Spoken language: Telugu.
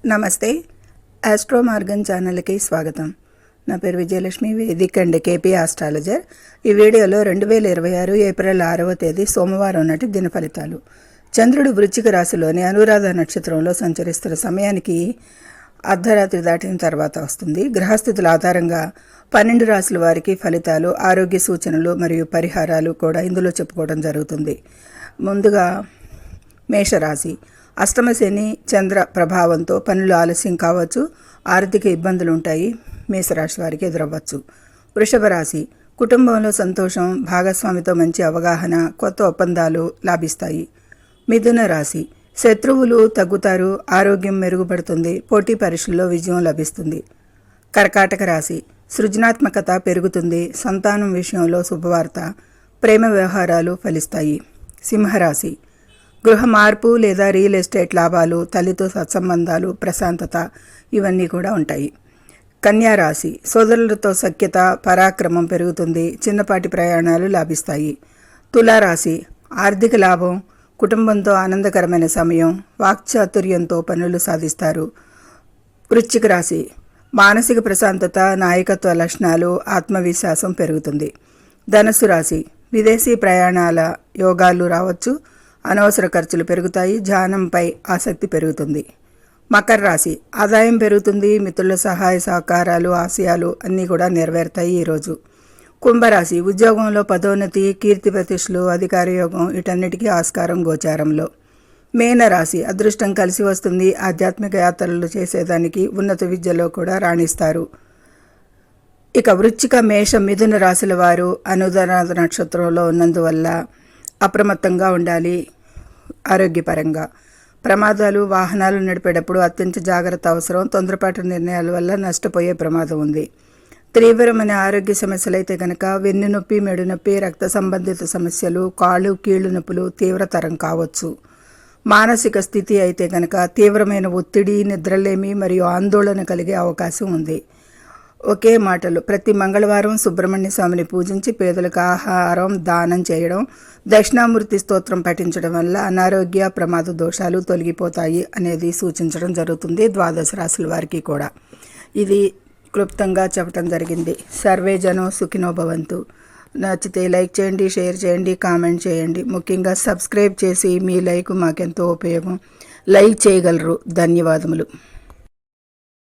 నమస్తే. ఆస్ట్రో మార్గన్ ఛానల్కి స్వాగతం. నా పేరు Vijayalakshmi, Vedic and KP astrologer. ఈ వీడియోలో 2026 ఏప్రిల్ 6వ తేదీ సోమవారం నాటి దిన ఫలితాలు. చంద్రుడు వృశ్చిక రాశిలోని అనురాధ నక్షత్రంలో సంచరిస్తున్న సమయానికి అర్ధరాత్రి దాటిన తర్వాత వస్తుంది. గ్రహస్థితుల ఆధారంగా 12 రాశుల వారికి ఫలితాలు, ఆరోగ్య సూచనలు మరియు పరిహారాలు కూడా ఇందులో చెప్పుకోవడం జరుగుతుంది. ముందుగా మేషరాశి. అష్టమ శని చంద్ర ప్రభావంతో పనులు ఆలస్యం కావచ్చు, ఆర్థిక ఇబ్బందులు ఉంటాయి, మేషరాశి వారికి ఎదురవ్వచ్చు. వృషభ రాశి. కుటుంబంలో సంతోషం, భాగస్వామితో మంచి అవగాహన, కొత్త ఒప్పందాలు లాభిస్తాయి. మిథున రాశి. శత్రువులు తగ్గుతారు, ఆరోగ్యం మెరుగుపడుతుంది, పోటీ పరీక్షల్లో విజయం లభిస్తుంది. కర్కాటక రాశి. సృజనాత్మకత పెరుగుతుంది, సంతానం విషయంలో శుభవార్త, ప్రేమ వ్యవహారాలు ఫలిస్తాయి. సింహరాశి. గృహ మార్పు లేదా రియల్ ఎస్టేట్ లాభాలు, తల్లితో సత్సంబంధాలు, ప్రశాంతత ఇవన్నీ కూడా ఉంటాయి. కన్యా రాశి. సోదరులతో సఖ్యత, పరాక్రమం పెరుగుతుంది, చిన్నపాటి ప్రయాణాలు లాభిస్తాయి. తులారాశి. ఆర్థిక లాభం, కుటుంబంతో ఆనందకరమైన సమయం, వాక్చాతుర్యంతో పనులు సాధిస్తారు. వృశ్చిక రాశి. మానసిక ప్రశాంతత, నాయకత్వ లక్షణాలు, ఆత్మవిశ్వాసం పెరుగుతుంది. ధనుస్సు రాశి. విదేశీ ప్రయాణాల యోగాలు రావచ్చు, అనవసర ఖర్చులు పెరుగుతాయి, ధ్యానంపై ఆసక్తి పెరుగుతుంది. మకర రాశి. ఆదాయం పెరుగుతుంది, మిత్రుల సహాయ సహకారాలు, ఆశయాలు అన్నీ కూడా నెరవేరుతాయి ఈరోజు. కుంభరాశి. ఉద్యోగంలో పదోన్నతి, కీర్తి ప్రతిష్టలు, అధికార యోగం వీటన్నిటికీ ఆస్కారం గోచారంలో. మీనరాశి. అదృష్టం కలిసి వస్తుంది, ఆధ్యాత్మిక యాత్రలు చేసేదానికి, ఉన్నత విద్యలో కూడా రాణిస్తారు. ఇక వృశ్చిక, మేష, మిథున రాశుల వారు అనురాధ నక్షత్రంలో ఉన్నందువల్ల అప్రమత్తంగా ఉండాలి. ఆరోగ్యపరంగా ప్రమాదాలు, వాహనాలు నడిపేటప్పుడు అత్యంత జాగ్రత్త అవసరం. తొందరపాటు నిర్ణయాల వల్ల నష్టపోయే ప్రమాదం ఉంది. తీవ్రమైన ఆరోగ్య సమస్యలు అయితే కనుక వెన్ను నొప్పి, మెడు నొప్పి, రక్త సంబంధిత సమస్యలు, కాళ్ళు కీళ్ళు నొప్పులు తీవ్రతరం కావచ్చు. మానసిక స్థితి అయితే కనుక తీవ్రమైన ఒత్తిడి, నిద్రలేమి మరియు ఆందోళన కలిగే అవకాశం ఉంది. ఒకే మాటలు. ప్రతి మంగళవారం సుబ్రహ్మణ్య స్వామిని పూజించి పేదలకు ఆహారం దానం చేయడం, దక్షిణామూర్తి స్తోత్రం పఠించడం వల్ల అనారోగ్య, ప్రమాద దోషాలు తొలగిపోతాయి అనేది సూచించడం జరుగుతుంది. ద్వాదశ రాశుల వారికి కూడా ఇది క్లుప్తంగా చెప్పడం జరిగింది. సర్వే జనం సుఖినో భవంతు. నచ్చితే లైక్ చేయండి, షేర్ చేయండి, కామెంట్ చేయండి. ముఖ్యంగా సబ్స్క్రైబ్ చేసి మీ లైక్ మాకెంతో ఉపయోగం. లైక్ చేయగలరు. ధన్యవాదములు.